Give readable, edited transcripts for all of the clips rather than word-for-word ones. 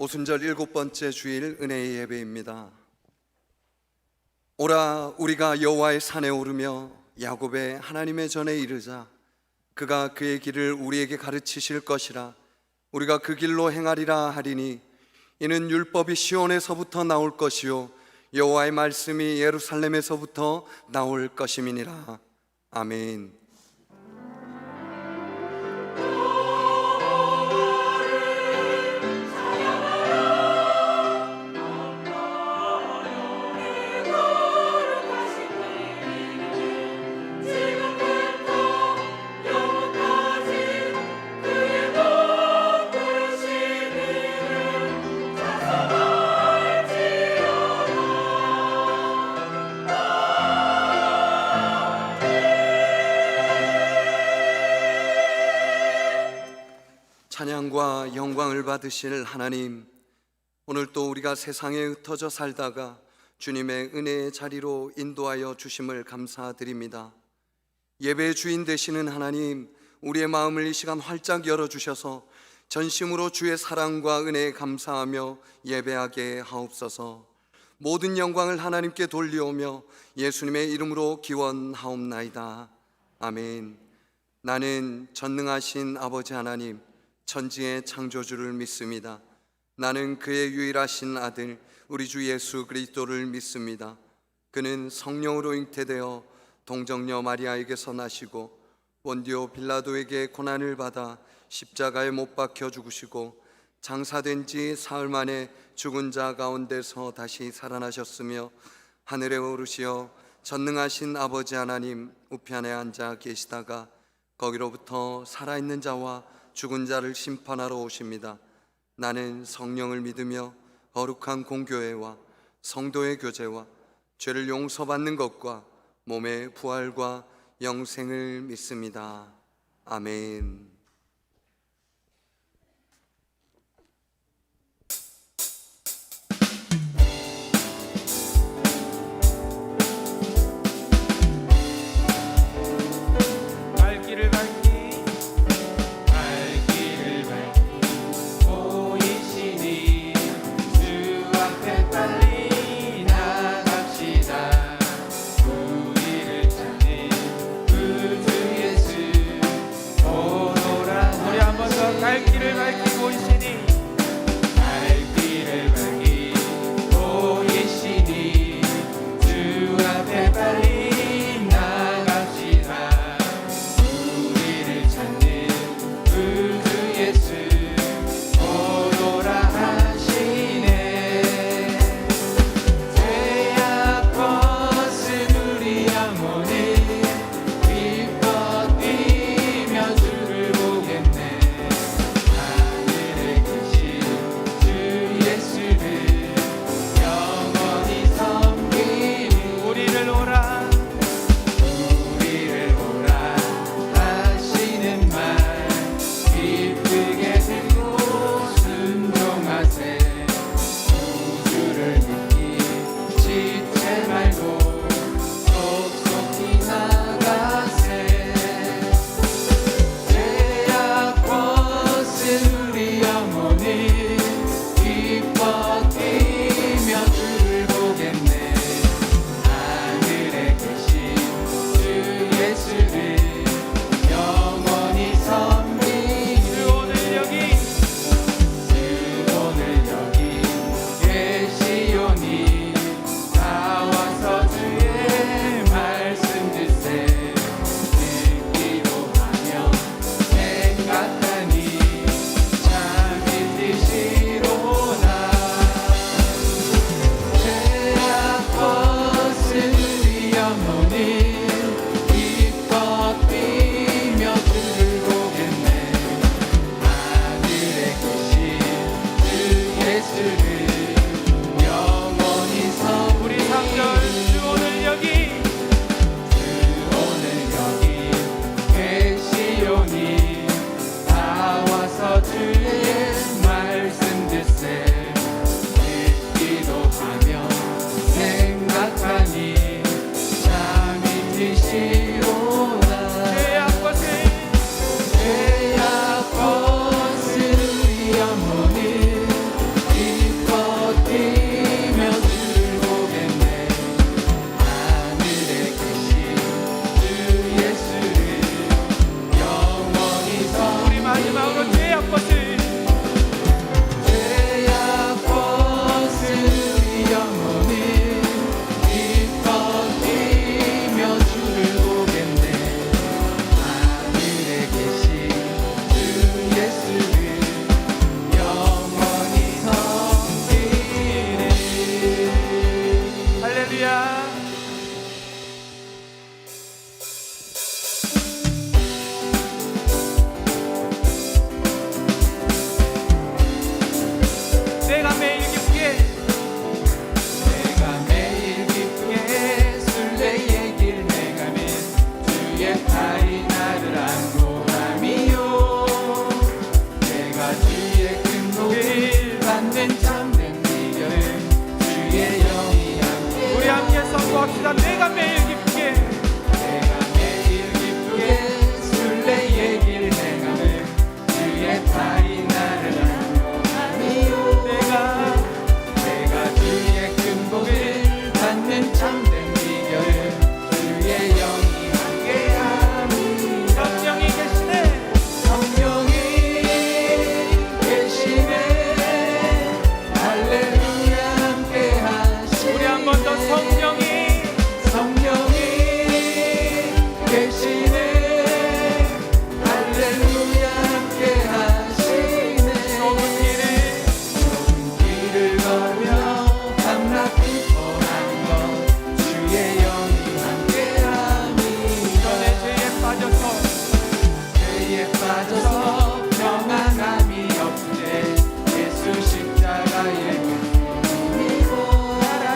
오순절 7번째 주일 은혜의 예배입니다. 오라 우리가 여호와의 산에 오르며 야곱의 하나님의 전에 이르자. 그가 그의 길을 우리에게 가르치실 것이라. 우리가 그 길로 행하리라 하리니 이는 율법이 시온에서부터 나올 것이요 여호와의 말씀이 예루살렘에서부터 나올 것임이니라. 아멘. 찬양과 영광을 받으실 하나님, 오늘 또 우리가 세상에 흩어져 살다가 주님의 은혜의 자리로 인도하여 주심을 감사드립니다. 예배의 주인 되시는 하나님, 우리의 마음을 이 시간 활짝 열어주셔서 전심으로 주의 사랑과 은혜에 감사하며 예배하게 하옵소서. 모든 영광을 하나님께 돌리오며 예수님의 이름으로 기원하옵나이다. 아멘. 나는 전능하신 아버지 하나님, 천지의 창조주를 믿습니다. 나는 그의 유일하신 아들 우리 주 예수 그리스도를 믿습니다. 그는 성령으로 잉태되어 동정녀 마리아에게서 나시고 본디오 빌라도에게 고난을 받아 십자가에 못 박혀 죽으시고 장사된 지 사흘 만에 죽은 자 가운데서 다시 살아나셨으며 하늘에 오르시어 전능하신 아버지 하나님 우편에 앉아 계시다가 거기로부터 살아있는 자와 죽은 자를 심판하러 오십니다. 나는 성령을 믿으며 거룩한 공교회와 성도의 교제와 죄를 용서받는 것과 몸의 부활과 영생을 믿습니다. 아멘. 우리를 찾는 구주 예수, 오노 빠져서 평안함이 없을 때 예수 십자가의 힘이고 나를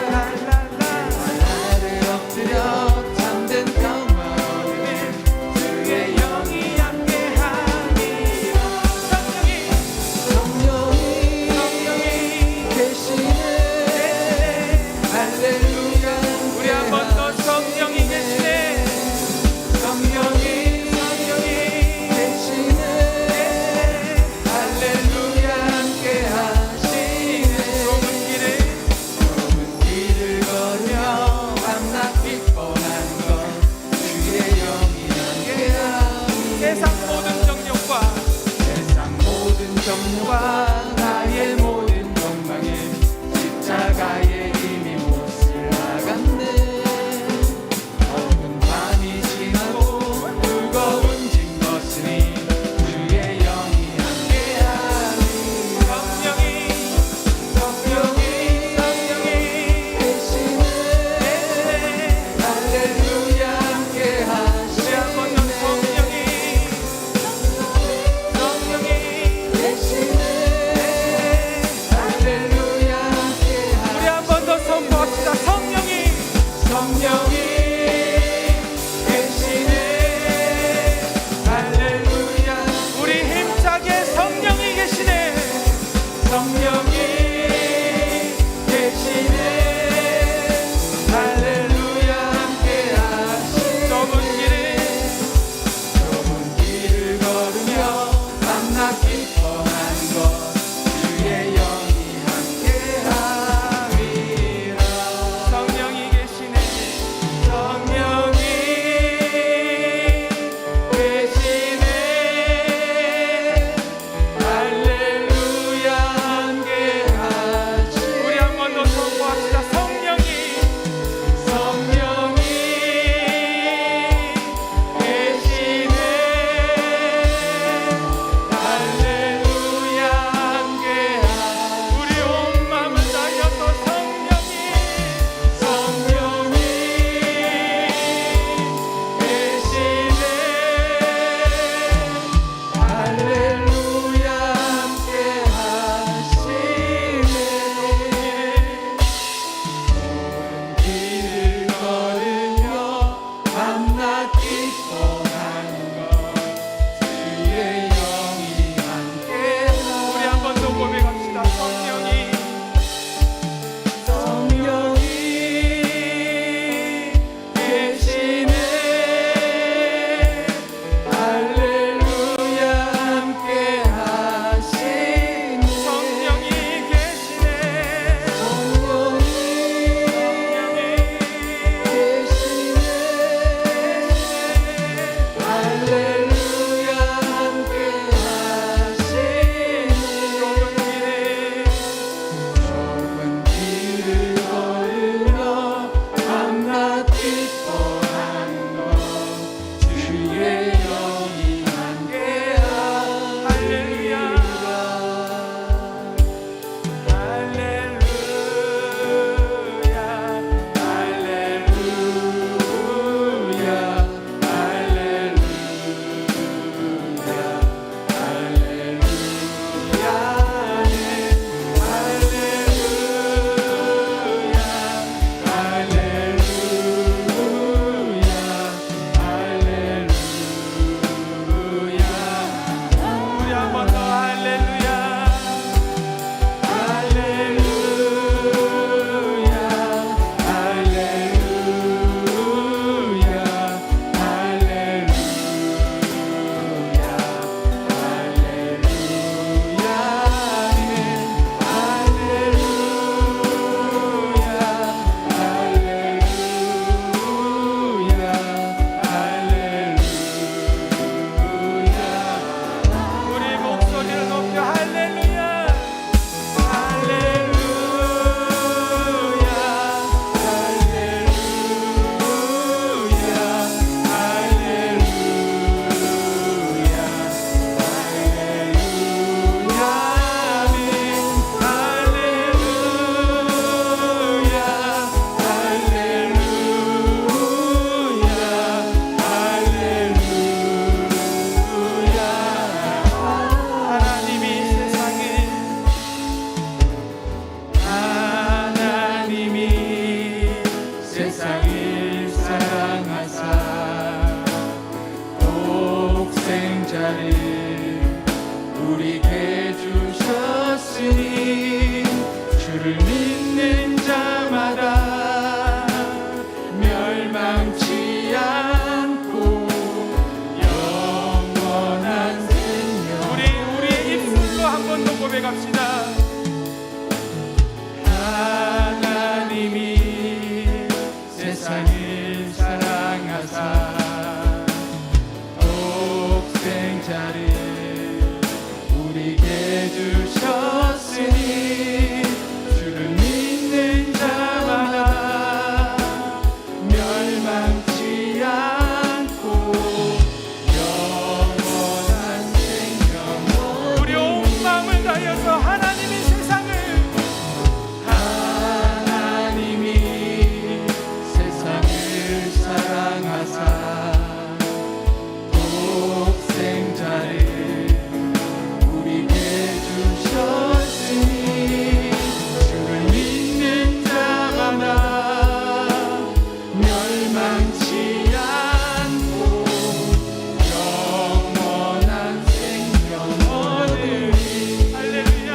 엎드려 잠든 평화를 주의 영이 함께하니 성령이 계시네 할렐루야 우리 한 번 더 성령이 계시네. 성령이 계시네 할렐루야 함께 하시네 좁은 길을 걸으며 밤낮 빛보는 것 주의 영이 함께 하니 세상 모든 정욕과 세상 모든 정욕과 나의 모든 욕망에 십자가의 힘이 못을 나갔네 어두운 밤이 지나고 무거운 짐 벗으니 주의 영이 함께하니 성령이 계시네 할렐루야 함께 우리 한 번 더 하시네 성령이 계시네 자를 우리에게 주셨으니 주를 믿는 자마다 멸망치 않고 영원한 생명. 우리의 입술로 한 번 더 고백합시다. 하나님이 세상을 사랑하사 독생자를 우리에게 주셨으니 주를 믿는 자마다 멸망치 않고 영원한 생명. 우리 온 마음을 다하여서 하나님이 세상을 사랑하사 독생자를 우리에게 주셨으니 주를 믿는 자마다 멸망치 않고 영원한 생명 얻으리. 할렐루야.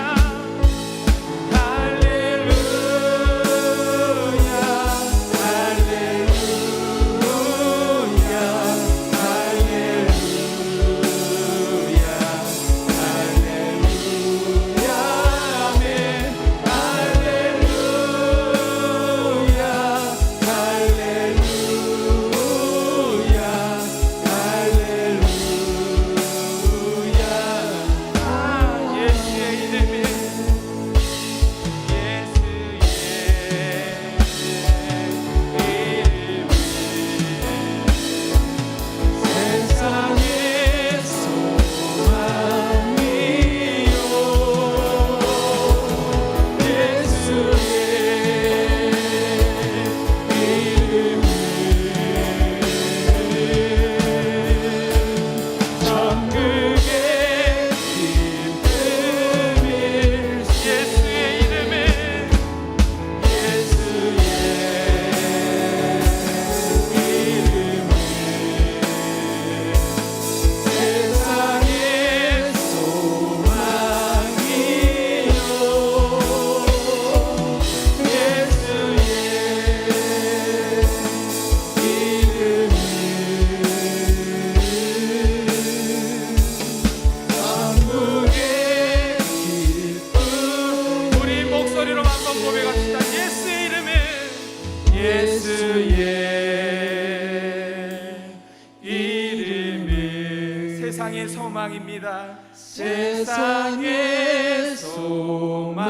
예수의 이름에 세상의 소망이요 예수의 이름은 천국의 기쁨일세. 예수의 이름에 세상의 소망이요 예수의 이름은 천국의 기쁨. 우리 목소리로 한번 고백합시다. 예수의 이름에 예수의 이름은 세상의 소망입니다. 세상의 소망이요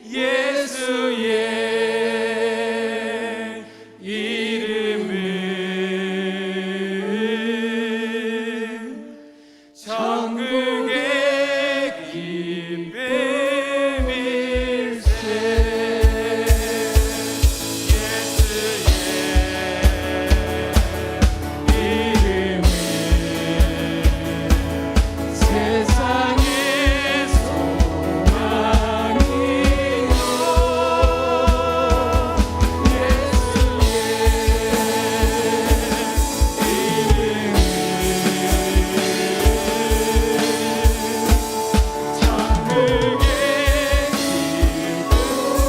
예수의 이름은 천국의 기쁨일세. 이름은 세상의 소망이요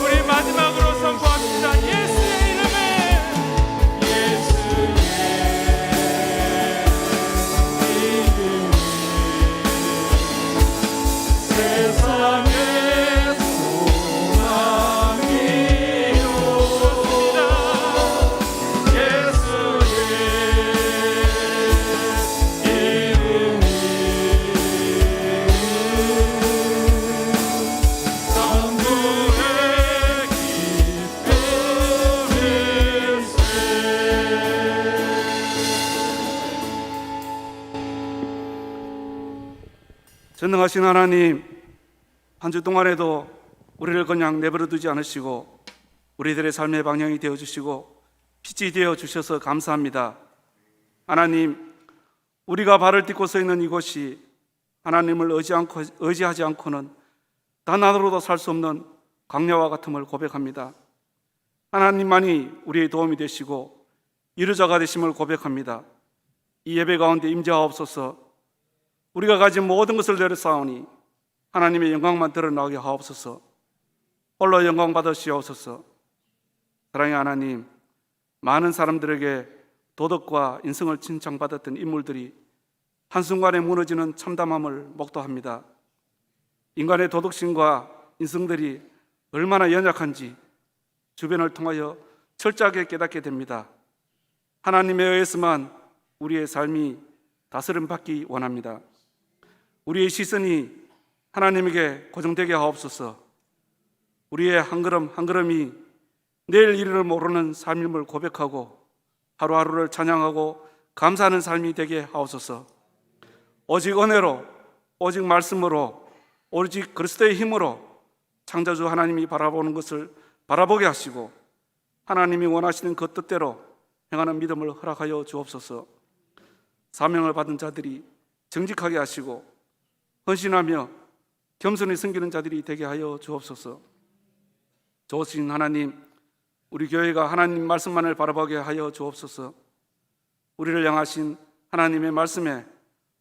우리 마지막으로 선포합시다. 예수의 이름에 세상의 소망이요 예수의 이름은 천국의 기쁨일세. 전능하신 하나님, 한 주 동안에도 우리를 그냥 내버려 두지 않으시고 우리들의 삶의 방향이 되어주시고 빛이 되어주셔서 감사합니다. 하나님, 우리가 발을 딛고 서 있는 이곳이 하나님을 의지하지 않고는 단 하루도 살 수 없는 광야와 같음을 고백합니다. 하나님만이 우리의 도움이 되시고 이루자가 되심을 고백합니다. 이 예배 가운데 임재하옵소서. 우리가 가진 모든 것을 내려싸우니 하나님의 영광만 드러나게 하옵소서. 홀로 영광 받으시옵소서. 사랑의 하나님, 많은 사람들에게 도덕과 인성을 칭찬받았던 인물들이 한순간에 무너지는 참담함을 목도합니다. 인간의 도덕심과 인성들이 얼마나 연약한지 주변을 통하여 철저하게 깨닫게 됩니다. 하나님에 의해서만 우리의 삶이 다스림 받기 원합니다. 우리의 시선이 하나님에게 고정되게 하옵소서. 우리의 한 걸음 한 걸음이 내일 일을 모르는 삶임을 고백하고 하루하루를 찬양하고 감사하는 삶이 되게 하옵소서. 오직 은혜로, 오직 말씀으로, 오직 그리스도의 힘으로 창조주 하나님이 바라보는 것을 바라보게 하시고 하나님이 원하시는 그 뜻대로 행하는 믿음을 허락하여 주옵소서. 사명을 받은 자들이 정직하게 하시고 헌신하며 겸손히 섬기는 자들이 되게 하여 주옵소서. 좋으신 하나님, 우리 교회가 하나님 말씀만을 바라보게 하여 주옵소서. 우리를 향하신 하나님의 말씀에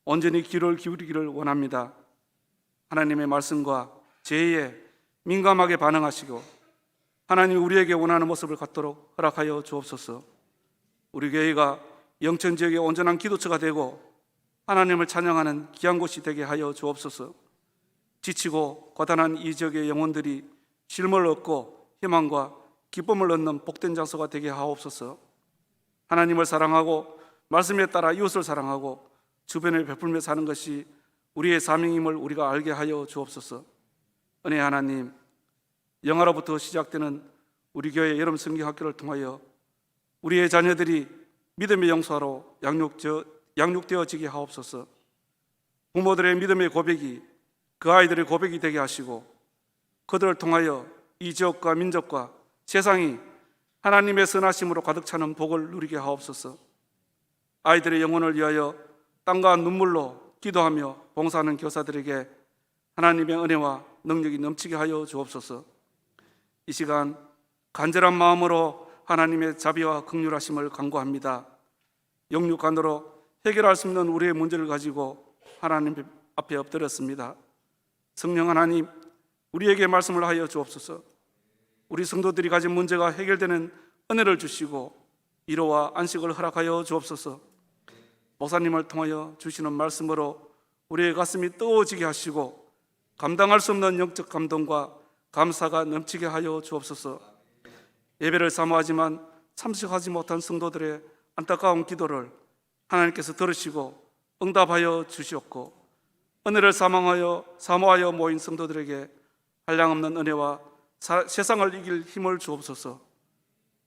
온전히 귀를 기울이기를 원합니다. 하나님의 말씀과 제의에 민감하게 반응하시고 하나님이 우리에게 원하는 모습을 갖도록 허락하여 주옵소서. 우리 교회가 영천 지역의 온전한 기도처가 되고 하나님을 찬양하는 귀한 곳이 되게 하여 주옵소서. 지치고 고단한 이 지역의 영혼들이 쉼을 얻고 희망과 기쁨을 얻는 복된 장소가 되게 하옵소서. 하나님을 사랑하고 말씀에 따라 이웃을 사랑하고 주변을 베풀며 사는 것이 우리의 사명임을 우리가 알게 하여 주옵소서. 은혜 하나님, 영화로부터 시작되는 우리 교회 여름 성경학교를 통하여 우리의 자녀들이 믿음의 영수아로 양육되어지게 하옵소서. 부모들의 믿음의 고백이 그 아이들의 고백이 되게 하시고 그들을 통하여 이 지역과 민족과 세상이 하나님의 선하심으로 가득 차는 복을 누리게 하옵소서. 아이들의 영혼을 위하여 땀과 눈물로 기도하며 봉사하는 교사들에게 하나님의 은혜와 능력이 넘치게 하여 주옵소서. 이 시간 간절한 마음으로 하나님의 자비와 긍휼하심을 간구합니다. 영육간으로 해결할 수 없는 우리의 문제를 가지고 하나님 앞에 엎드렸습니다. 성령 하나님, 우리에게 말씀을 하여 주옵소서. 우리 성도들이 가진 문제가 해결되는 은혜를 주시고 위로와 안식을 허락하여 주옵소서. 목사님을 통하여 주시는 말씀으로 우리의 가슴이 뜨거워지게 하시고 감당할 수 없는 영적 감동과 감사가 넘치게 하여 주옵소서. 예배를 사모하지만 참석하지 못한 성도들의 안타까운 기도를 하나님께서 들으시고 응답하여 주시옵고 은혜를 사모하여 모인 성도들에게 한량없는 은혜와 세상을 이길 힘을 주옵소서.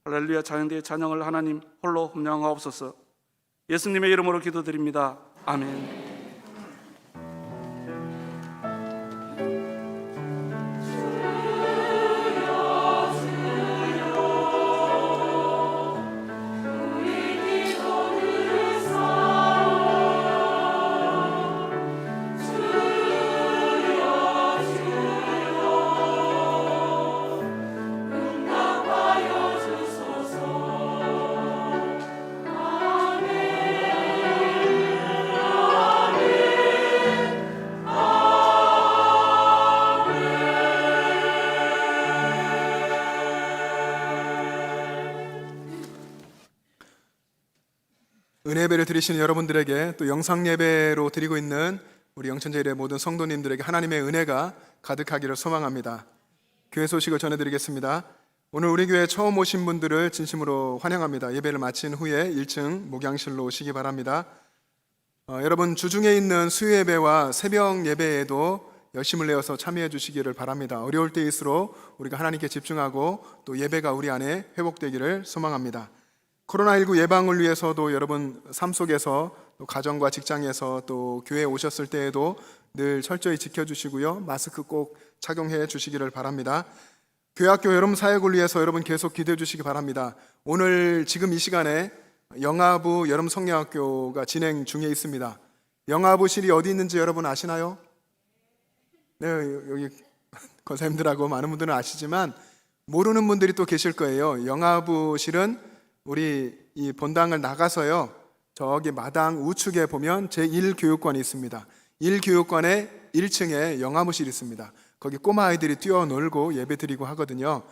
할렐루야. 찬양대의 찬양을 하나님 홀로 흠양하옵소서. 예수님의 이름으로 기도드립니다. 아멘. 은혜예배를 드리시는 여러분들에게 또 영상예배로 드리고 있는 우리 영천제일의 모든 성도님들에게 하나님의 은혜가 가득하기를 소망합니다. 교회 소식을 전해드리겠습니다. 오늘 우리 교회 처음 오신 분들을 진심으로 환영합니다. 예배를 마친 후에 1층 목양실로 오시기 바랍니다. 여러분 주중에 있는 수요예배와 새벽 예배에도 열심을 내어서 참여해 주시기를 바랍니다. 어려울 때일수록 우리가 하나님께 집중하고 또 예배가 우리 안에 회복되기를 소망합니다. 코로나19 예방을 위해서도 여러분 삶 속에서 또 가정과 직장에서 또 교회에 오셨을 때에도 늘 철저히 지켜주시고요. 마스크 꼭 착용해 주시기를 바랍니다. 교회학교 여러분 사역을 위해서 여러분 계속 기도해 주시기 바랍니다. 오늘 지금 이 시간에 영아부 여름 성경학교가 진행 중에 있습니다. 영아부실이 어디 있는지 여러분 아시나요? 네, 여기 권사님들하고 많은 분들은 아시지만 모르는 분들이 또 계실 거예요. 영아부실은 우리 이 본당을 나가서요, 저기 마당 우측에 보면 제1교육관이 있습니다. 1교육관의 1층에 영화무실이 있습니다. 거기 꼬마 아이들이 뛰어놀고 예배 드리고 하거든요.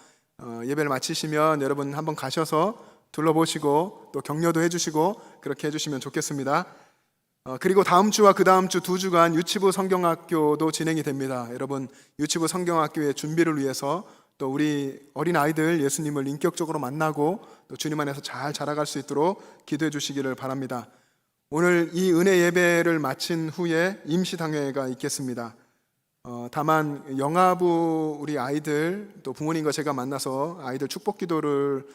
예배를 마치시면 여러분 한번 가셔서 둘러보시고 또 격려도 해주시고 그렇게 해주시면 좋겠습니다. 그리고 다음 주와 그 다음 주 2주간 유치부 성경학교도 진행이 됩니다. 여러분 유치부 성경학교의 준비를 위해서 또 우리 어린 아이들 예수님을 인격적으로 만나고 또 주님 안에서 잘 자라갈 수 있도록 기도해 주시기를 바랍니다. 오늘 이 은혜 예배를 마친 후에 임시당회가 있겠습니다. 다만 영아부 우리 아이들 또 부모님과 제가 만나서 아이들 축복 기도를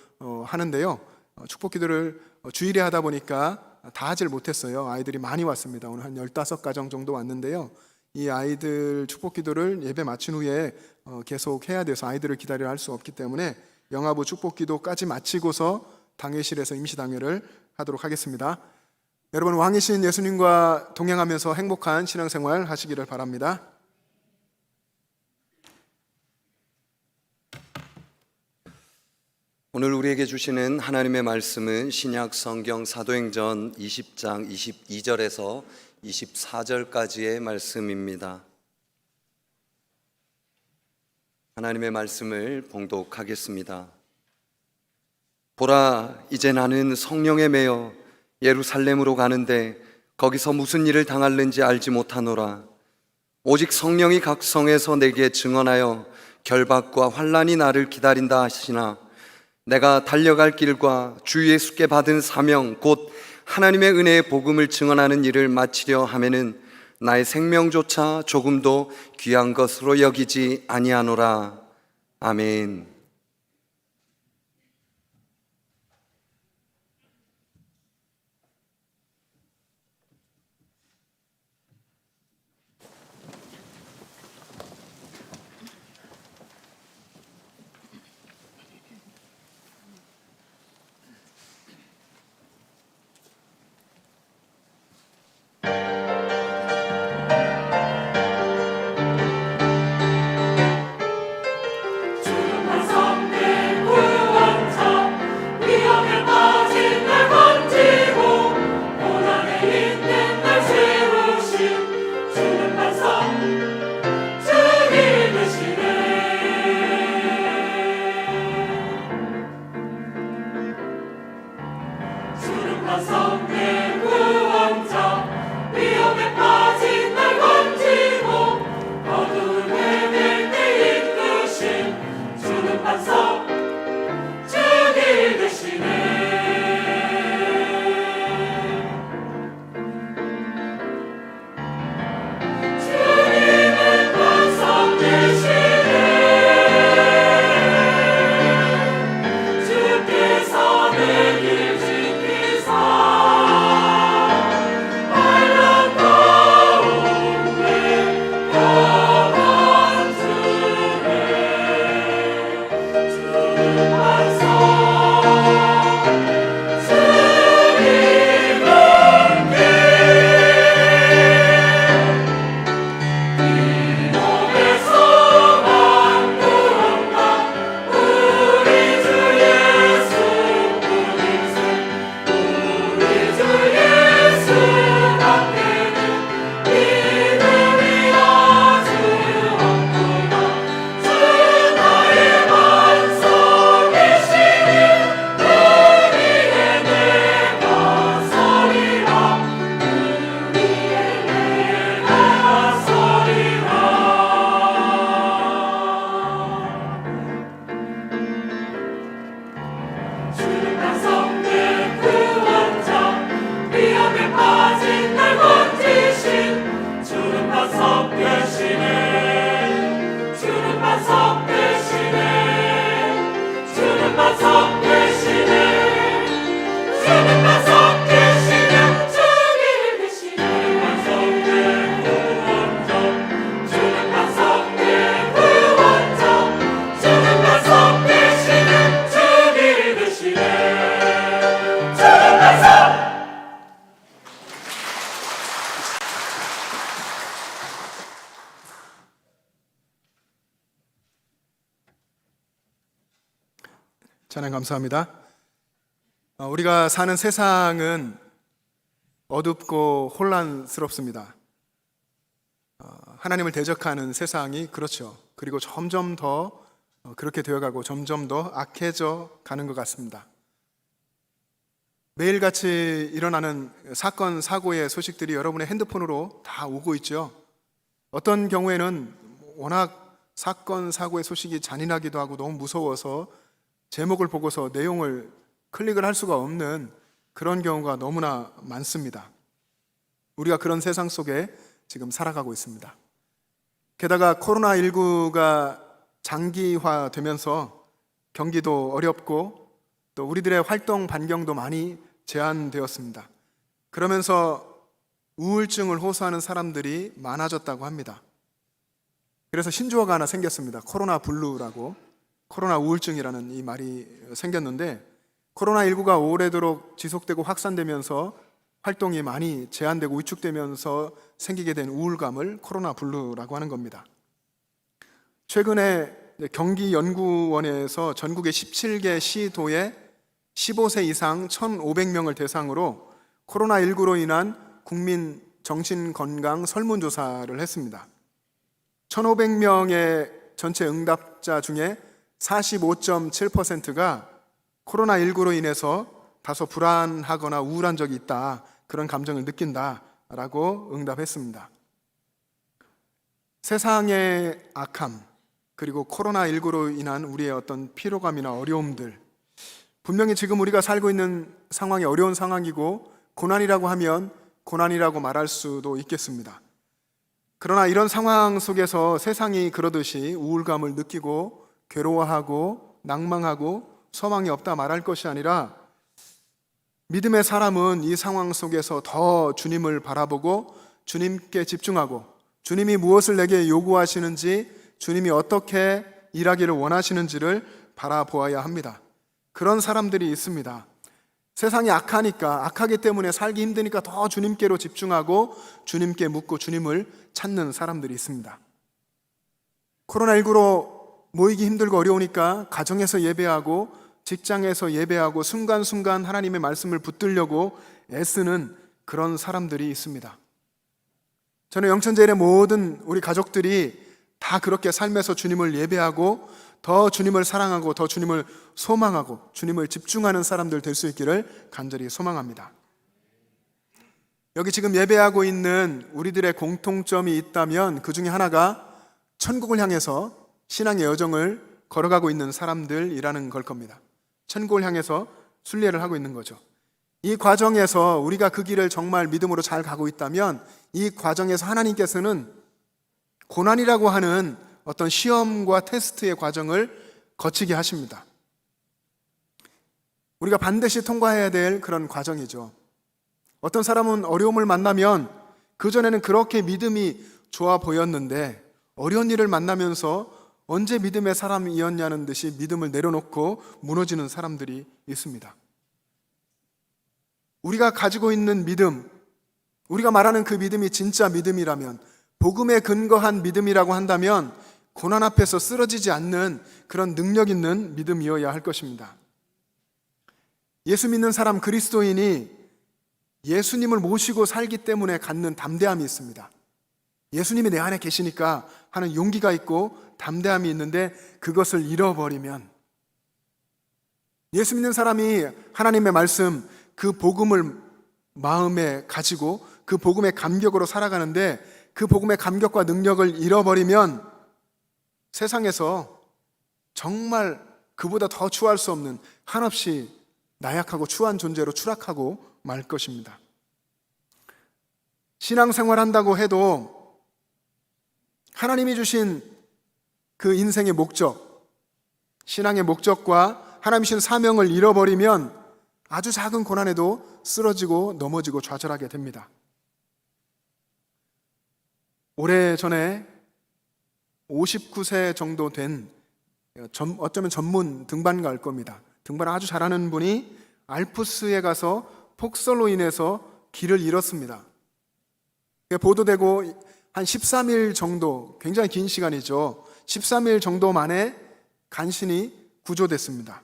하는데요. 축복 기도를 주일에 하다 보니까 다 하질 못했어요. 아이들이 많이 왔습니다. 오늘 한 15가정 정도 왔는데요. 이 아이들 축복 기도를 예배 마친 후에 계속 해야 돼서 아이들을 기다려 할 수 없기 때문에 영아부 축복 기도까지 마치고서 당회실에서 임시당회를 하도록 하겠습니다. 여러분 왕이신 예수님과 동행하면서 행복한 신앙생활 하시기를 바랍니다. 오늘 우리에게 주시는 하나님의 말씀은 신약 성경 사도행전 20장 22절에서 24절까지의 말씀입니다. 하나님의 말씀을 봉독하겠습니다. 보라, 이제 나는 성령에 매여 예루살렘으로 가는데 거기서 무슨 일을 당할는지 알지 못하노라. 오직 성령이 각 성에서 내게 증언하여 결박과 환난이 나를 기다린다 하시나 내가 달려갈 길과 주 예수께 받은 사명 곧 하나님의 은혜의 복음을 증언하는 일을 마치려 하면은 나의 생명조차 조금도 귀한 것으로 여기지 아니하노라. 아멘. 찬양 감사합니다. 우리가 사는 세상은 어둡고 혼란스럽습니다. 하나님을 대적하는 세상이 그렇죠. 그리고 점점 더 그렇게 되어가고 점점 더 악해져 가는 것 같습니다. 매일같이 일어나는 사건, 사고의 소식들이 여러분의 핸드폰으로 다 오고 있죠. 어떤 경우에는 워낙 사건, 사고의 소식이 잔인하기도 하고 너무 무서워서 제목을 보고서 내용을 클릭을 할 수가 없는 그런 경우가 너무나 많습니다. 우리가 그런 세상 속에 지금 살아가고 있습니다. 게다가 코로나19가 장기화되면서 경기도 어렵고 또 우리들의 활동 반경도 많이 제한되었습니다. 그러면서 우울증을 호소하는 사람들이 많아졌다고 합니다. 그래서 신조어가 하나 생겼습니다. 코로나 블루라고, 코로나 우울증이라는 이 말이 생겼는데, 코로나19가 오래도록 지속되고 확산되면서 활동이 많이 제한되고 위축되면서 생기게 된 우울감을 코로나 블루라고 하는 겁니다. 최근에 경기연구원에서 전국의 17개 시도에 15세 이상 1,500명을 대상으로 코로나19로 인한 국민 정신건강 설문조사를 했습니다. 1,500명의 전체 응답자 중에 45.7%가 코로나19로 인해서 다소 불안하거나 우울한 적이 있다, 그런 감정을 느낀다라고 응답했습니다. 세상의 악함, 그리고 코로나19로 인한 우리의 어떤 피로감이나 어려움들, 분명히 지금 우리가 살고 있는 상황이 어려운 상황이고 고난이라고 하면 고난이라고 말할 수도 있겠습니다. 그러나 이런 상황 속에서 세상이 그러듯이 우울감을 느끼고 괴로워하고 낭망하고 소망이 없다 말할 것이 아니라, 믿음의 사람은 이 상황 속에서 더 주님을 바라보고 주님께 집중하고 주님이 무엇을 내게 요구하시는지, 주님이 어떻게 일하기를 원하시는지를 바라보아야 합니다. 그런 사람들이 있습니다. 세상이 악하기 때문에 살기 힘드니까 더 주님께로 집중하고 주님께 묻고 주님을 찾는 사람들이 있습니다. 코로나19로 모이기 힘들고 어려우니까 가정에서 예배하고 직장에서 예배하고 순간순간 하나님의 말씀을 붙들려고 애쓰는 그런 사람들이 있습니다. 저는 영천제일의 모든 우리 가족들이 다 그렇게 삶에서 주님을 예배하고 더 주님을 사랑하고 더 주님을 소망하고 주님을 집중하는 사람들 될 수 있기를 간절히 소망합니다. 여기 지금 예배하고 있는 우리들의 공통점이 있다면 그 중에 하나가 천국을 향해서 신앙의 여정을 걸어가고 있는 사람들이라는 걸 겁니다. 천국을 향해서 순례를 하고 있는 거죠. 이 과정에서 우리가 그 길을 정말 믿음으로 잘 가고 있다면 이 과정에서 하나님께서는 고난이라고 하는 어떤 시험과 테스트의 과정을 거치게 하십니다. 우리가 반드시 통과해야 될 그런 과정이죠. 어떤 사람은 어려움을 만나면 그전에는 그렇게 믿음이 좋아 보였는데 어려운 일을 만나면서 언제 믿음의 사람이었냐는 듯이 믿음을 내려놓고 무너지는 사람들이 있습니다. 우리가 가지고 있는 믿음, 우리가 말하는 그 믿음이 진짜 믿음이라면, 복음에 근거한 믿음이라고 한다면 고난 앞에서 쓰러지지 않는 그런 능력 있는 믿음이어야 할 것입니다. 예수 믿는 사람, 그리스도인이 예수님을 모시고 살기 때문에 갖는 담대함이 있습니다. 예수님이 내 안에 계시니까 하는 용기가 있고 담대함이 있는데, 그것을 잃어버리면, 예수 믿는 사람이 하나님의 말씀, 그 복음을 마음에 가지고 그 복음의 감격으로 살아가는데 그 복음의 감격과 능력을 잃어버리면 세상에서 정말 그보다 더 추할 수 없는 한없이 나약하고 추한 존재로 추락하고 말 것입니다. 신앙생활 한다고 해도 하나님이 주신 그 인생의 목적, 신앙의 목적과 하나님이 주신 사명을 잃어버리면 아주 작은 고난에도 쓰러지고 넘어지고 좌절하게 됩니다. 오래전에 59세 정도 된 어쩌면 전문 등반가일 겁니다. 등반을 아주 잘하는 분이 알프스에 가서 폭설로 인해서 길을 잃었습니다. 보도되고 한 13일 정도, 굉장히 긴 시간이죠. 13일 정도 만에 간신히 구조됐습니다.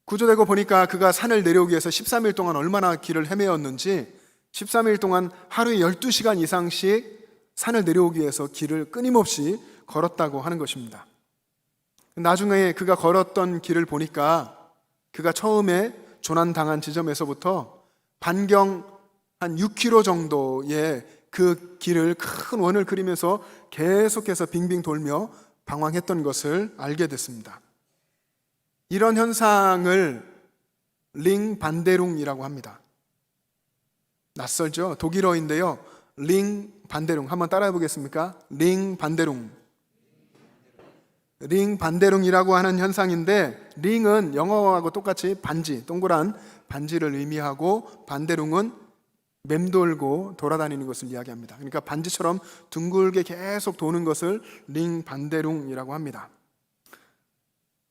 구조되고 보니까 그가 산을 내려오기 위해서 13일 동안 얼마나 길을 헤매었는지 13일 동안 하루에 12시간 이상씩 산을 내려오기 위해서 길을 끊임없이 걸었다고 하는 것입니다. 나중에 그가 걸었던 길을 보니까 그가 처음에 조난당한 지점에서부터 반경 한 6km 정도의 그 길을 큰 원을 그리면서 계속해서 빙빙 돌며 방황했던 것을 알게 됐습니다. 이런 현상을 링반데룽이라고 합니다. 낯설죠? 독일어인데요. 링반데룽 한번 따라해 보겠습니까? 링반데룽. 링반데룽이라고 하는 현상인데, 링은 영어하고 똑같이 반지, 동그란 반지를 의미하고, 반데룽은 맴돌고 돌아다니는 것을 이야기합니다. 그러니까 반지처럼 둥글게 계속 도는 것을 링반데룽이라고 합니다.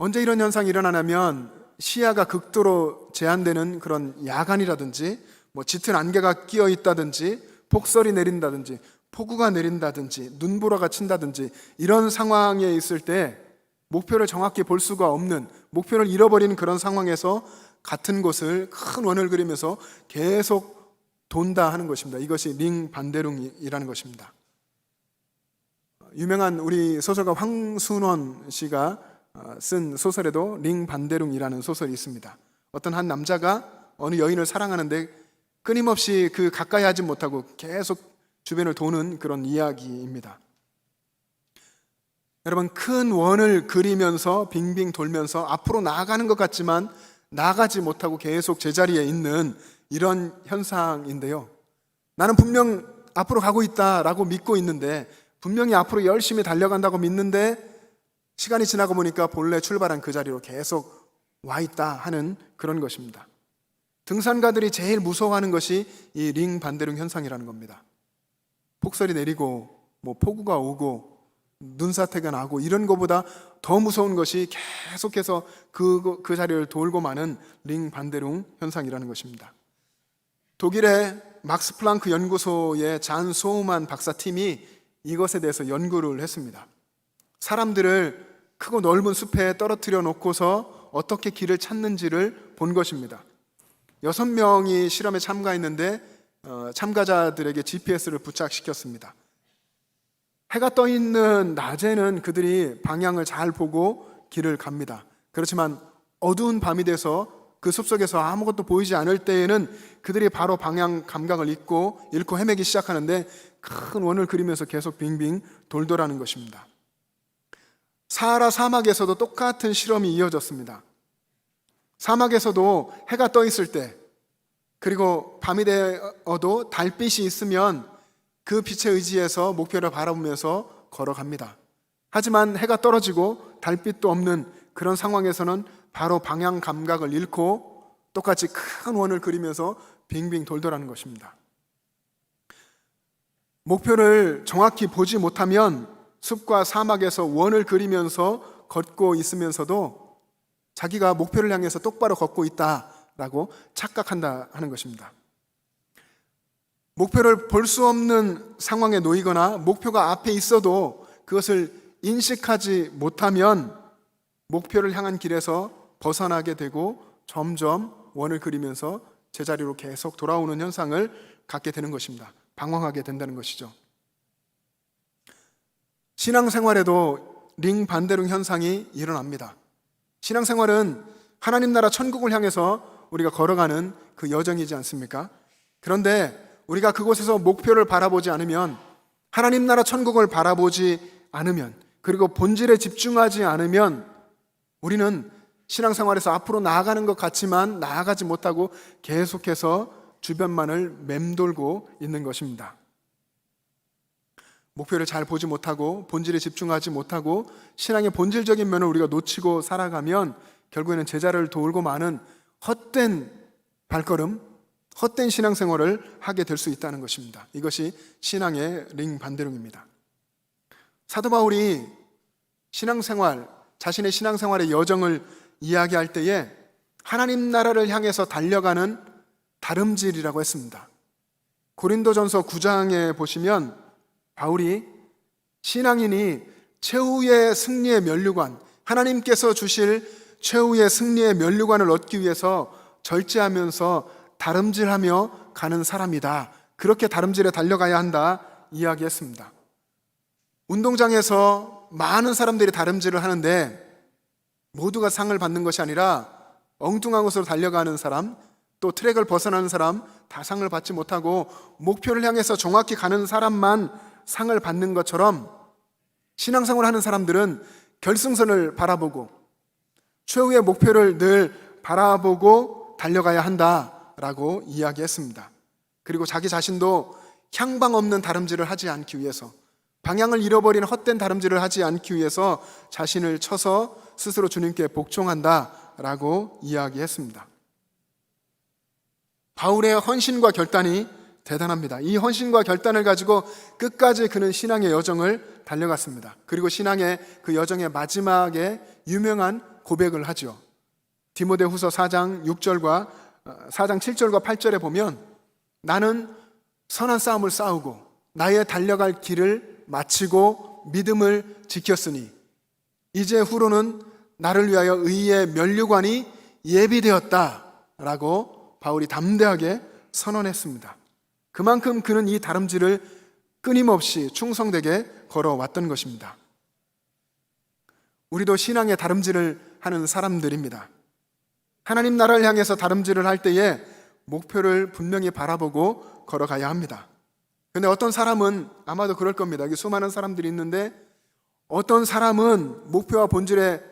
언제 이런 현상이 일어나냐면 시야가 극도로 제한되는 그런 야간이라든지 짙은 안개가 끼어 있다든지 폭설이 내린다든지 폭우가 내린다든지 눈보라가 친다든지 이런 상황에 있을 때 목표를 정확히 볼 수가 없는, 목표를 잃어버리는 그런 상황에서 같은 곳을 큰 원을 그리면서 계속 돈다 하는 것입니다. 이것이 링반데룽이라는 것입니다. 유명한 우리 소설가 황순원 씨가 쓴 소설에도 링반데룽이라는 소설이 있습니다. 어떤 한 남자가 어느 여인을 사랑하는데 끊임없이 그 가까이 하지 못하고 계속 주변을 도는 그런 이야기입니다. 여러분, 큰 원을 그리면서 빙빙 돌면서 앞으로 나아가는 것 같지만 나아가지 못하고 계속 제자리에 있는 이런 현상인데요. 나는 분명 앞으로 가고 있다라고 믿고 있는데, 분명히 앞으로 열심히 달려간다고 믿는데 시간이 지나고 보니까 본래 출발한 그 자리로 계속 와 있다 하는 그런 것입니다. 등산가들이 제일 무서워하는 것이 이 링반데룽 현상이라는 겁니다. 폭설이 내리고 폭우가 오고 눈사태가 나고 이런 것보다 더 무서운 것이 계속해서 그 자리를 돌고 마는 링반데룽 현상이라는 것입니다. 독일의 막스 플랑크 연구소의 잔 소우만 박사팀이 이것에 대해서 연구를 했습니다. 사람들을 크고 넓은 숲에 떨어뜨려 놓고서 어떻게 길을 찾는지를 본 것입니다. 6명이 실험에 참가했는데 참가자들에게 GPS를 부착시켰습니다. 해가 떠 있는 낮에는 그들이 방향을 잘 보고 길을 갑니다. 그렇지만 어두운 밤이 돼서 그 숲속에서 아무것도 보이지 않을 때에는 그들이 바로 방향 감각을 잃고 헤매기 시작하는데 큰 원을 그리면서 계속 빙빙 돌더라는 것입니다. 사하라 사막에서도 똑같은 실험이 이어졌습니다. 사막에서도 해가 떠 있을 때, 그리고 밤이 되어도 달빛이 있으면 그 빛에 의지해서 목표를 바라보면서 걸어갑니다. 하지만 해가 떨어지고 달빛도 없는 그런 상황에서는 바로 방향 감각을 잃고 똑같이 큰 원을 그리면서 빙빙 돌더라는 것입니다. 목표를 정확히 보지 못하면 숲과 사막에서 원을 그리면서 걷고 있으면서도 자기가 목표를 향해서 똑바로 걷고 있다라고 착각한다 하는 것입니다. 목표를 볼 수 없는 상황에 놓이거나 목표가 앞에 있어도 그것을 인식하지 못하면 목표를 향한 길에서 벗어나게 되고 점점 원을 그리면서 제자리로 계속 돌아오는 현상을 갖게 되는 것입니다. 방황하게 된다는 것이죠. 신앙생활에도 링반데룽 현상이 일어납니다. 신앙생활은 하나님 나라 천국을 향해서 우리가 걸어가는 그 여정이지 않습니까? 그런데 우리가 그곳에서 목표를 바라보지 않으면, 하나님 나라 천국을 바라보지 않으면, 그리고 본질에 집중하지 않으면 우리는 신앙생활에서 앞으로 나아가는 것 같지만 나아가지 못하고 계속해서 주변만을 맴돌고 있는 것입니다. 목표를 잘 보지 못하고 본질에 집중하지 못하고 신앙의 본질적인 면을 우리가 놓치고 살아가면 결국에는 제자를 돌고 마는 헛된 발걸음, 헛된 신앙생활을 하게 될 수 있다는 것입니다. 이것이 신앙의 링반데룽입니다. 사도 바울이 신앙생활, 자신의 신앙생활의 여정을 이야기할 때에 하나님 나라를 향해서 달려가는 다름질이라고 했습니다. 고린도전서 9장에 보시면 바울이 신앙인이 최후의 승리의 면류관, 하나님께서 주실 최후의 승리의 면류관을 얻기 위해서 절제하면서 다름질하며 가는 사람이다. 그렇게 다름질에 달려가야 한다 이야기했습니다. 운동장에서 많은 사람들이 다름질을 하는데 모두가 상을 받는 것이 아니라 엉뚱한 곳으로 달려가는 사람, 또 트랙을 벗어나는 사람 다 상을 받지 못하고 목표를 향해서 정확히 가는 사람만 상을 받는 것처럼 신앙생활을 하는 사람들은 결승선을 바라보고 최후의 목표를 늘 바라보고 달려가야 한다라고 이야기했습니다. 그리고 자기 자신도 향방 없는 다름질을 하지 않기 위해서, 방향을 잃어버린 헛된 다름질을 하지 않기 위해서 자신을 쳐서 스스로 주님께 복종한다라고 이야기했습니다. 바울의 헌신과 결단이 대단합니다. 이 헌신과 결단을 가지고 끝까지 그는 신앙의 여정을 달려갔습니다. 그리고 신앙의 그 여정의 마지막에 유명한 고백을 하죠. 디모데후서 4장 7절과 8절에 보면 나는 선한 싸움을 싸우고 나의 달려갈 길을 마치고 믿음을 지켰으니 이제 후로는 나를 위하여 의의 면류관이 예비되었다라고 바울이 담대하게 선언했습니다. 그만큼 그는 이 다름질을 끊임없이 충성되게 걸어왔던 것입니다. 우리도 신앙의 다름질을 하는 사람들입니다. 하나님 나라를 향해서 다름질을 할 때에 목표를 분명히 바라보고 걸어가야 합니다. 그런데 어떤 사람은 아마도 그럴 겁니다. 여기 수많은 사람들이 있는데 어떤 사람은 목표와 본질에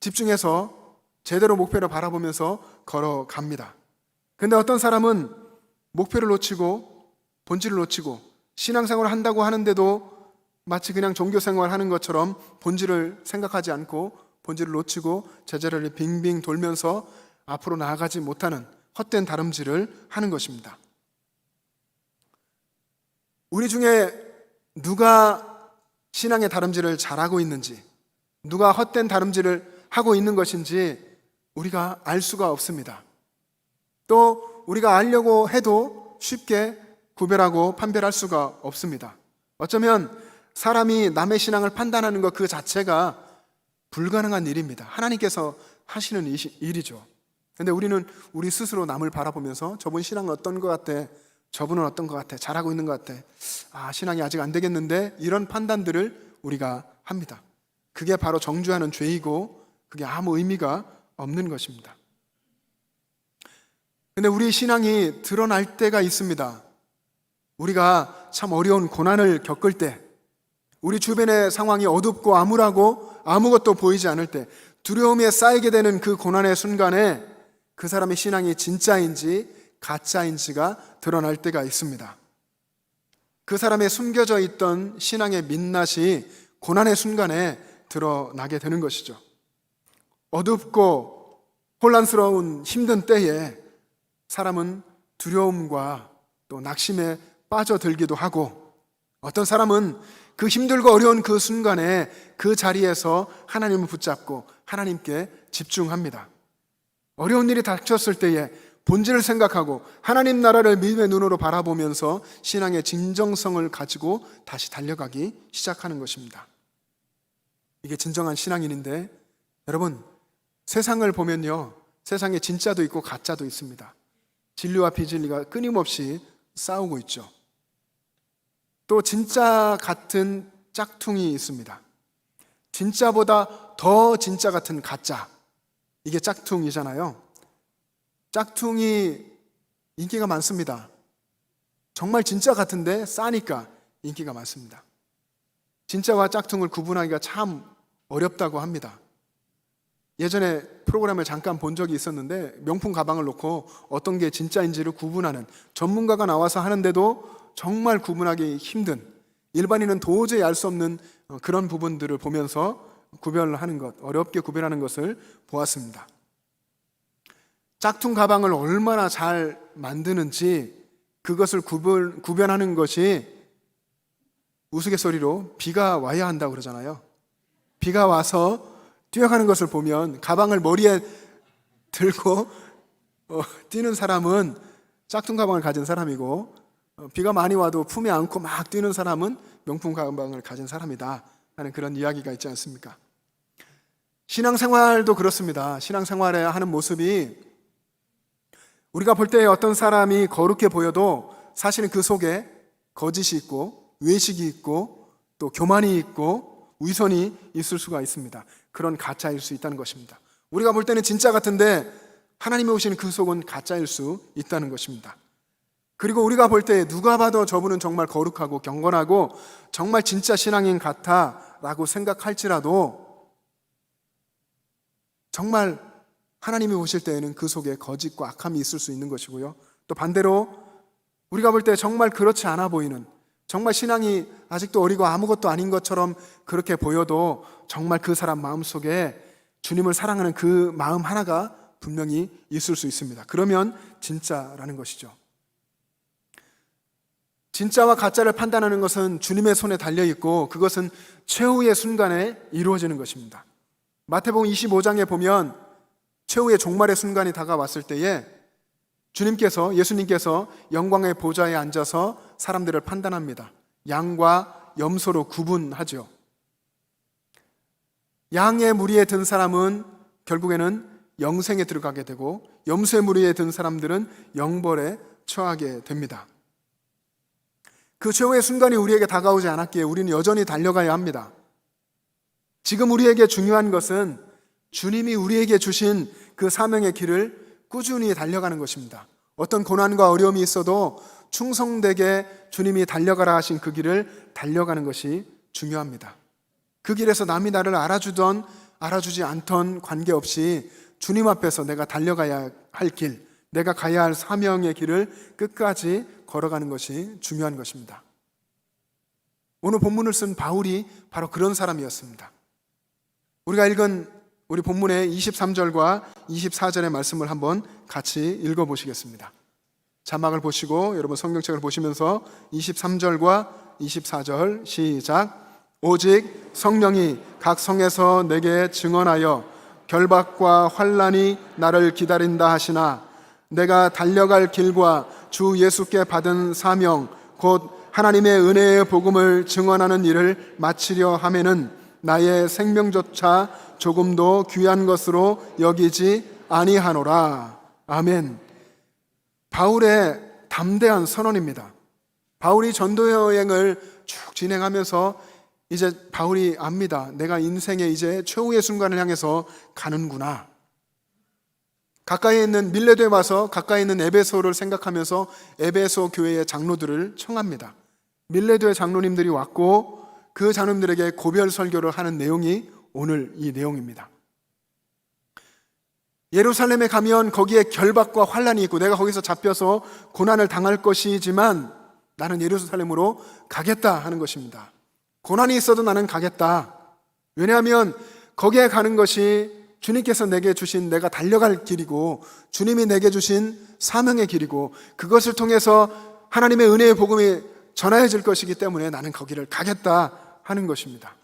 집중해서 제대로 목표를 바라보면서 걸어갑니다. 그런데 어떤 사람은 목표를 놓치고 본질을 놓치고 신앙생활을 한다고 하는데도 마치 그냥 종교생활 하는 것처럼 본질을 생각하지 않고 본질을 놓치고 제자리를 빙빙 돌면서 앞으로 나아가지 못하는 헛된 다름질을 하는 것입니다. 우리 중에 누가 신앙의 다름질을 잘하고 있는지, 누가 헛된 다름질을 하고 있는 것인지 우리가 알 수가 없습니다. 또 우리가 알려고 해도 쉽게 구별하고 판별할 수가 없습니다. 어쩌면 사람이 남의 신앙을 판단하는 것 그 자체가 불가능한 일입니다. 하나님께서 하시는 일이죠. 그런데 우리는 우리 스스로 남을 바라보면서 저분 신앙은 어떤 것 같아, 저분은 어떤 것 같아, 잘하고 있는 것 같아, 신앙이 아직 안 되겠는데, 이런 판단들을 우리가 합니다. 그게 바로 정죄하는 죄이고 그게 아무 의미가 없는 것입니다. 그런데 우리 신앙이 드러날 때가 있습니다. 우리가 참 어려운 고난을 겪을 때, 우리 주변의 상황이 어둡고 암울하고 아무것도 보이지 않을 때, 두려움에 쌓이게 되는 그 고난의 순간에 그 사람의 신앙이 진짜인지 가짜인지가 드러날 때가 있습니다. 그 사람의 숨겨져 있던 신앙의 민낯이 고난의 순간에 드러나게 되는 것이죠. 어둡고 혼란스러운 힘든 때에 사람은 두려움과 또 낙심에 빠져들기도 하고, 어떤 사람은 그 힘들고 어려운 그 순간에 그 자리에서 하나님을 붙잡고 하나님께 집중합니다. 어려운 일이 닥쳤을 때에 본질을 생각하고 하나님 나라를 믿음의 눈으로 바라보면서 신앙의 진정성을 가지고 다시 달려가기 시작하는 것입니다. 이게 진정한 신앙인인데, 여러분, 세상을 보면요, 세상에 진짜도 있고 가짜도 있습니다. 진리와 비진리가 끊임없이 싸우고 있죠. 또 진짜 같은 짝퉁이 있습니다. 진짜보다 더 진짜 같은 가짜, 이게 짝퉁이잖아요. 짝퉁이 인기가 많습니다. 정말 진짜 같은데 싸니까 인기가 많습니다. 진짜와 짝퉁을 구분하기가 참 어렵다고 합니다. 예전에 프로그램을 잠깐 본 적이 있었는데, 명품 가방을 놓고 어떤 게 진짜인지를 구분하는 전문가가 나와서 하는데도 정말 구분하기 힘든, 일반인은 도저히 알 수 없는 그런 부분들을 보면서 구별하는 것, 어렵게 구별하는 것을 보았습니다. 짝퉁 가방을 얼마나 잘 만드는지 그것을 구별하는 것이 우스갯소리로 비가 와야 한다고 그러잖아요. 비가 와서 뛰어가는 것을 보면 가방을 머리에 들고 뛰는 사람은 짝퉁 가방을 가진 사람이고, 비가 많이 와도 품에 안고 막 뛰는 사람은 명품 가방을 가진 사람이다 하는 그런 이야기가 있지 않습니까? 신앙생활도 그렇습니다. 신앙생활에 하는 모습이 우리가 볼 때 어떤 사람이 거룩해 보여도 사실은 그 속에 거짓이 있고 외식이 있고 또 교만이 있고 위선이 있을 수가 있습니다. 그런 가짜일 수 있다는 것입니다. 우리가 볼 때는 진짜 같은데 하나님이 오시는 그 속은 가짜일 수 있다는 것입니다. 그리고 우리가 볼 때 누가 봐도 저분은 정말 거룩하고 경건하고 정말 진짜 신앙인 같아라고 생각할지라도 정말 하나님이 보실 때에는 그 속에 거짓과 악함이 있을 수 있는 것이고요. 또 반대로 우리가 볼 때 정말 그렇지 않아 보이는, 정말 신앙이 아직도 어리고 아무것도 아닌 것처럼 그렇게 보여도 정말 그 사람 마음속에 주님을 사랑하는 그 마음 하나가 분명히 있을 수 있습니다. 그러면 진짜라는 것이죠. 진짜와 가짜를 판단하는 것은 주님의 손에 달려있고 그것은 최후의 순간에 이루어지는 것입니다. 마태복음 25장에 보면 최후의 종말의 순간이 다가왔을 때에 예수님께서 영광의 보좌에 앉아서 사람들을 판단합니다. 양과 염소로 구분하죠. 양의 무리에 든 사람은 결국에는 영생에 들어가게 되고 염소의 무리에 든 사람들은 영벌에 처하게 됩니다. 그 최후의 순간이 우리에게 다가오지 않았기에 우리는 여전히 달려가야 합니다. 지금 우리에게 중요한 것은 주님이 우리에게 주신 그 사명의 길을 꾸준히 달려가는 것입니다. 어떤 고난과 어려움이 있어도 충성되게 주님이 달려가라 하신 그 길을 달려가는 것이 중요합니다. 그 길에서 남이 나를 알아주던 알아주지 않던 관계없이 주님 앞에서 내가 달려가야 할 길, 내가 가야 할 사명의 길을 끝까지 걸어가는 것이 중요한 것입니다. 오늘 본문을 쓴 바울이 바로 그런 사람이었습니다. 우리가 읽은 우리 본문의 23절과 24절의 말씀을 한번 같이 읽어보시겠습니다. 자막을 보시고 여러분 성경책을 보시면서 23절과 24절 시작. 오직 성령이 각 성에서 내게 증언하여 결박과 환난이 나를 기다린다 하시나 내가 달려갈 길과 주 예수께 받은 사명 곧 하나님의 은혜의 복음을 증언하는 일을 마치려 하면은 나의 생명조차 조금도 귀한 것으로 여기지 아니하노라. 아멘. 바울의 담대한 선언입니다. 바울이 전도 여행을 쭉 진행하면서 이제 바울이 압니다. 내가 인생의 이제 최후의 순간을 향해서 가는구나. 가까이 있는 밀레도에 와서 가까이 있는 에베소를 생각하면서 에베소 교회의 장로들을 청합니다. 밀레도의 장로님들이 왔고 그 장로님들에게 고별 설교를 하는 내용이 오늘 이 내용입니다. 예루살렘에 가면 거기에 결박과 환난이 있고 내가 거기서 잡혀서 고난을 당할 것이지만 나는 예루살렘으로 가겠다 하는 것입니다. 고난이 있어도 나는 가겠다. 왜냐하면 거기에 가는 것이 주님께서 내게 주신 내가 달려갈 길이고 주님이 내게 주신 사명의 길이고 그것을 통해서 하나님의 은혜의 복음이 전해질 것이기 때문에 나는 거기를 가겠다 하는 것입니다.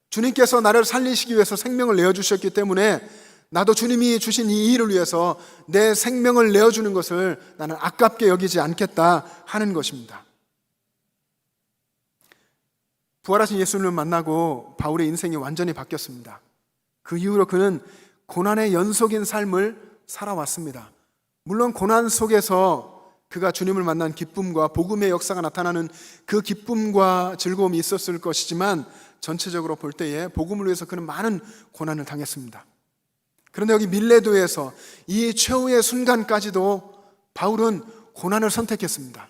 주님께서 나를 살리시기 위해서 생명을 내어주셨기 때문에 나도 주님이 주신 이 일을 위해서 내 생명을 내어주는 것을 나는 아깝게 여기지 않겠다 하는 것입니다. 부활하신 예수님을 만나고 바울의 인생이 완전히 바뀌었습니다. 그 이후로 그는 고난의 연속인 삶을 살아왔습니다. 물론 고난 속에서 그가 주님을 만난 기쁨과 복음의 역사가 나타나는 그 기쁨과 즐거움이 있었을 것이지만 전체적으로 볼 때에 복음을 위해서 그는 많은 고난을 당했습니다. 그런데 여기 밀레도에서 이 최후의 순간까지도 바울은 고난을 선택했습니다.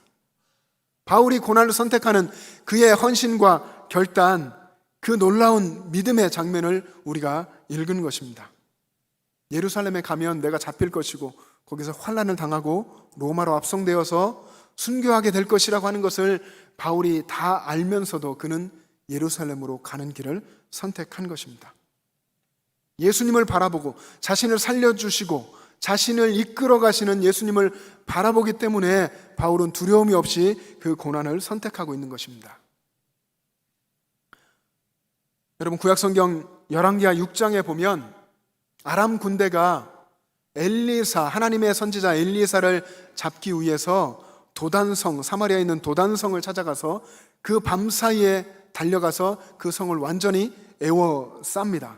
바울이 고난을 선택하는 그의 헌신과 결단, 그 놀라운 믿음의 장면을 우리가 읽은 것입니다. 예루살렘에 가면 내가 잡힐 것이고 거기서 환난을 당하고 로마로 압송되어서 순교하게 될 것이라고 하는 것을 바울이 다 알면서도 그는 예루살렘으로 가는 길을 선택한 것입니다. 예수님을 바라보고 자신을 살려주시고 자신을 이끌어 가시는 예수님을 바라보기 때문에 바울은 두려움이 없이 그 고난을 선택하고 있는 것입니다. 여러분 구약성경 열왕기하 6장에 보면 아람 군대가 엘리사, 하나님의 선지자 엘리사를 잡기 위해서 도단성, 사마리아에 있는 도단성을 찾아가서 그 밤사이에 달려가서 그 성을 완전히 에워쌉니다.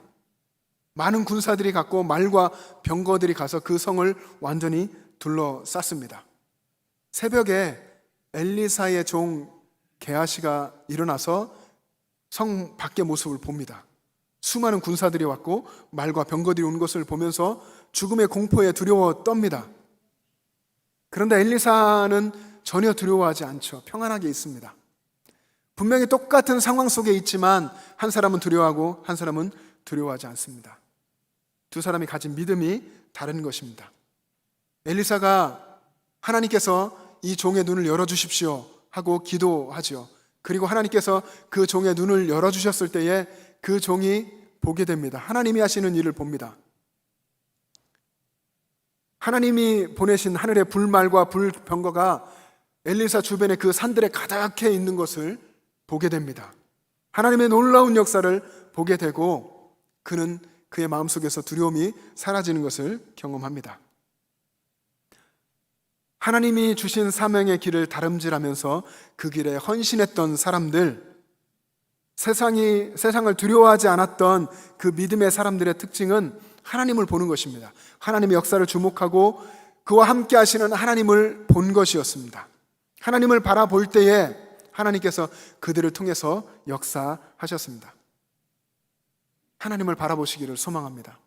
많은 군사들이 갔고 말과 병거들이 가서 그 성을 완전히 둘러쌌습니다. 새벽에 엘리사의 종 게하시가 일어나서 성 밖의 모습을 봅니다. 수많은 군사들이 왔고 말과 병거들이 온 것을 보면서 죽음의 공포에 두려워 떱니다. 그런데 엘리사는 전혀 두려워하지 않죠. 평안하게 있습니다. 분명히 똑같은 상황 속에 있지만 한 사람은 두려워하고 한 사람은 두려워하지 않습니다. 두 사람이 가진 믿음이 다른 것입니다. 엘리사가 하나님께서 이 종의 눈을 열어주십시오 하고 기도하죠. 그리고 하나님께서 그 종의 눈을 열어주셨을 때에 그 종이 보게 됩니다. 하나님이 하시는 일을 봅니다. 하나님이 보내신 하늘의 불말과 불병거가 엘리사 주변의 그 산들에 가득해 있는 것을 보게 됩니다. 하나님의 놀라운 역사를 보게 되고 그는 그의 마음속에서 두려움이 사라지는 것을 경험합니다. 하나님이 주신 사명의 길을 다름질하면서 그 길에 헌신했던 사람들, 세상을 두려워하지 않았던 그 믿음의 사람들의 특징은 하나님을 보는 것입니다. 하나님의 역사를 주목하고 그와 함께 하시는 하나님을 본 것이었습니다. 하나님을 바라볼 때에 하나님께서 그들을 통해서 역사하셨습니다. 하나님을 바라보시기를 소망합니다.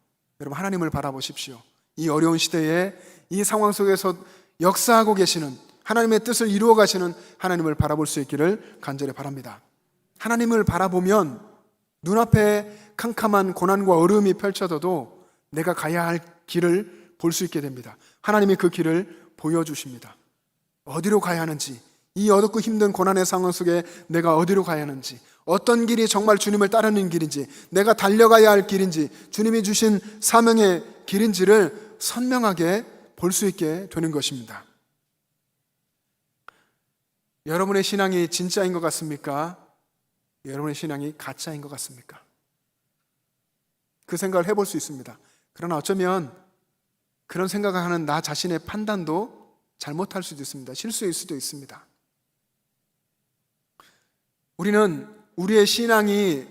여러분, 하나님을 바라보십시오. 이 어려운 시대에 이 상황 속에서 역사하고 계시는 하나님의 뜻을 이루어 가시는 하나님을 바라볼 수 있기를 간절히 바랍니다. 하나님을 바라보면 눈앞에 캄캄한 고난과 어려움이 펼쳐져도 내가 가야 할 길을 볼 수 있게 됩니다. 하나님이 그 길을 보여주십니다. 어디로 가야 하는지, 이 어둡고 힘든 고난의 상황 속에 내가 어디로 가야 하는지, 어떤 길이 정말 주님을 따르는 길인지, 내가 달려가야 할 길인지, 주님이 주신 사명의 길인지를 선명하게 볼 수 있게 되는 것입니다. 여러분의 신앙이 진짜인 것 같습니까? 여러분의 신앙이 가짜인 것 같습니까? 그 생각을 해볼 수 있습니다. 그러나 어쩌면 그런 생각을 하는 나 자신의 판단도 잘못할 수도 있습니다. 실수일 수도 있습니다. 우리는 우리의 신앙이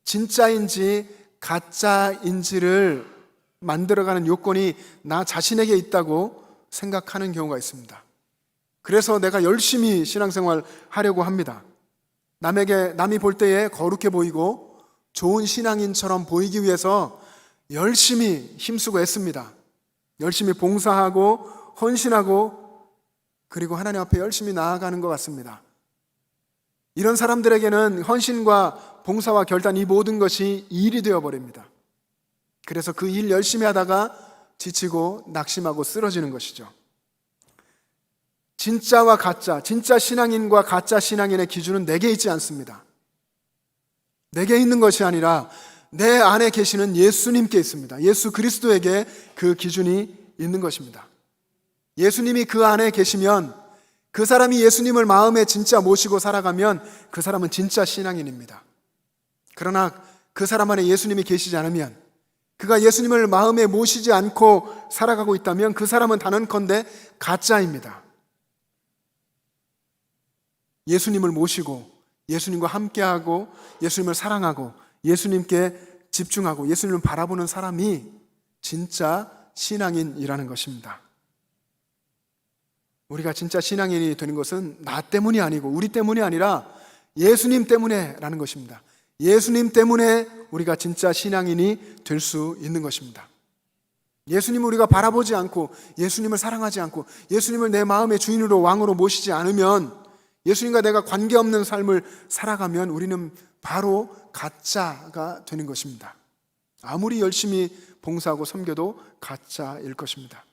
진짜인지 가짜인지를 만들어가는 요건이 나 자신에게 있다고 생각하는 경우가 있습니다. 그래서 내가 열심히 신앙생활 하려고 합니다. 남이 볼 때에 거룩해 보이고 좋은 신앙인처럼 보이기 위해서 열심히 힘쓰고 애씁니다. 열심히 봉사하고 헌신하고 그리고 하나님 앞에 열심히 나아가는 것 같습니다. 이런 사람들에게는 헌신과 봉사와 결단, 이 모든 것이 일이 되어버립니다. 그래서 그 일 열심히 하다가 지치고 낙심하고 쓰러지는 것이죠. 진짜와 가짜, 진짜 신앙인과 가짜 신앙인의 기준은 내게 있지 않습니다. 내게 있는 것이 아니라 내 안에 계시는 예수님께 있습니다. 예수 그리스도에게 그 기준이 있는 것입니다. 예수님이 그 안에 계시면, 그 사람이 예수님을 마음에 진짜 모시고 살아가면 그 사람은 진짜 신앙인입니다. 그러나 그 사람 안에 예수님이 계시지 않으면, 그가 예수님을 마음에 모시지 않고 살아가고 있다면 그 사람은 단언컨대 가짜입니다. 예수님을 모시고 예수님과 함께하고 예수님을 사랑하고 예수님께 집중하고 예수님을 바라보는 사람이 진짜 신앙인이라는 것입니다. 우리가 진짜 신앙인이 되는 것은 나 때문이 아니고 우리 때문이 아니라 예수님 때문에라는 것입니다. 예수님 때문에 우리가 진짜 신앙인이 될 수 있는 것입니다. 예수님을 우리가 바라보지 않고 예수님을 사랑하지 않고 예수님을 내 마음의 주인으로 왕으로 모시지 않으면, 예수님과 내가 관계없는 삶을 살아가면 우리는 바로 가짜가 되는 것입니다. 아무리 열심히 봉사하고 섬겨도 가짜일 것입니다.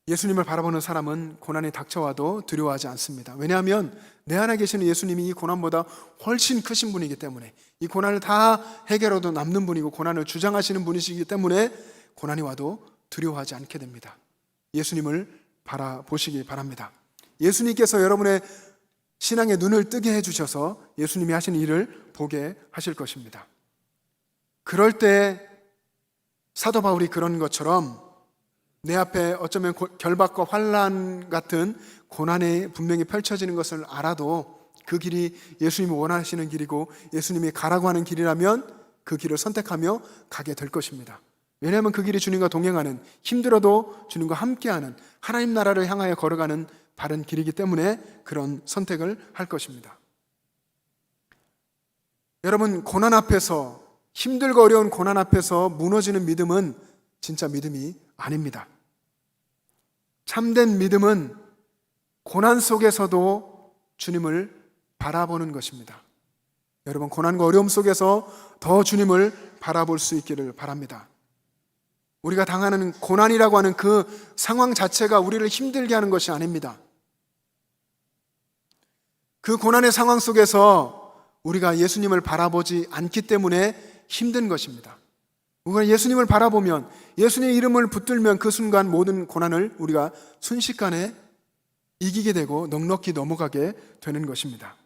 예수님을 바라보는 사람은 고난이 닥쳐와도 두려워하지 않습니다. 왜냐하면 내 안에 계시는 예수님이 이 고난보다 훨씬 크신 분이기 때문에, 이 고난을 다 해결해도 남는 분이고 고난을 주장하시는 분이시기 때문에 고난이 와도 두려워하지 않게 됩니다. 예수님을 바라보시기 바랍니다. 예수님께서 여러분의 신앙의 눈을 뜨게 해주셔서 예수님이 하시는 일을 보게 하실 것입니다. 그럴 때 사도 바울이 그런 것처럼 내 앞에 어쩌면 결박과 환난 같은 고난이 분명히 펼쳐지는 것을 알아도 그 길이 예수님이 원하시는 길이고 예수님이 가라고 하는 길이라면 그 길을 선택하며 가게 될 것입니다. 왜냐하면 그 길이 주님과 동행하는, 힘들어도 주님과 함께하는, 하나님 나라를 향하여 걸어가는 바른 길이기 때문에 그런 선택을 할 것입니다. 여러분, 고난 앞에서, 힘들고 어려운 고난 앞에서 무너지는 믿음은 진짜 믿음이 아닙니다. 참된 믿음은 고난 속에서도 주님을 바라보는 것입니다. 여러분, 고난과 어려움 속에서 더 주님을 바라볼 수 있기를 바랍니다. 우리가 당하는 고난이라고 하는 그 상황 자체가 우리를 힘들게 하는 것이 아닙니다. 그 고난의 상황 속에서 우리가 예수님을 바라보지 않기 때문에 힘든 것입니다. 우리가 예수님을 바라보면, 예수님의 이름을 붙들면 그 순간 모든 고난을 우리가 순식간에 이기게 되고 넉넉히 넘어가게 되는 것입니다.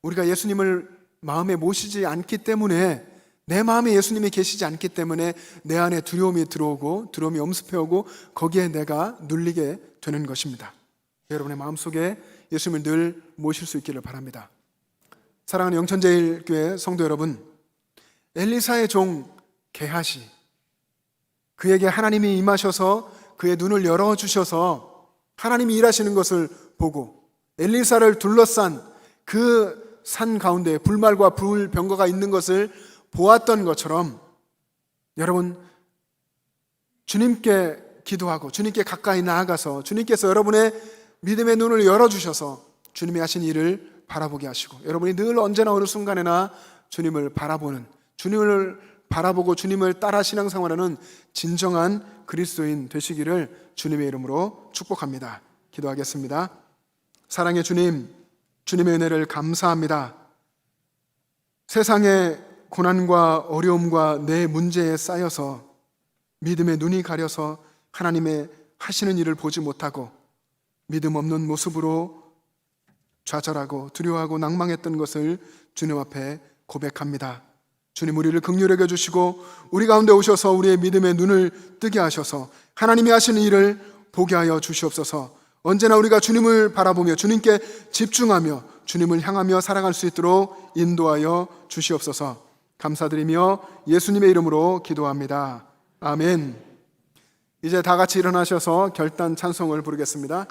우리가 예수님을 마음에 모시지 않기 때문에, 내 마음에 예수님이 계시지 않기 때문에 내 안에 두려움이 들어오고 두려움이 엄습해오고 거기에 내가 눌리게 되는 것입니다. 여러분의 마음속에 예수님을 늘 모실 수 있기를 바랍니다. 사랑하는 영천제일교회 성도 여러분, 엘리사의 종 게하시, 그에게 하나님이 임하셔서 그의 눈을 열어주셔서 하나님이 일하시는 것을 보고 엘리사를 둘러싼 그 산 가운데 불말과 불병거가 있는 것을 보았던 것처럼, 여러분, 주님께 기도하고 주님께 가까이 나아가서 주님께서 여러분의 믿음의 눈을 열어주셔서 주님이 하신 일을 바라보게 하시고, 여러분이 늘 언제나 어느 순간에나 주님을 바라보는, 주님을 바라보고 주님을 따라 신앙생활하는 진정한 그리스도인 되시기를 주님의 이름으로 축복합니다. 기도하겠습니다. 사랑의 주님, 주님의 은혜를 감사합니다. 세상의 고난과 어려움과 내 문제에 쌓여서 믿음의 눈이 가려서 하나님의 하시는 일을 보지 못하고 믿음 없는 모습으로 좌절하고 두려워하고 낭망했던 것을 주님 앞에 고백합니다. 주님, 우리를 긍휼히 여겨주시고 우리 가운데 오셔서 우리의 믿음의 눈을 뜨게 하셔서 하나님이 하시는 일을 보게 하여 주시옵소서. 언제나 우리가 주님을 바라보며 주님께 집중하며 주님을 향하며 살아갈 수 있도록 인도하여 주시옵소서. 감사드리며 예수님의 이름으로 기도합니다. 아멘. 이제 다 같이 일어나셔서 결단 찬송을 부르겠습니다.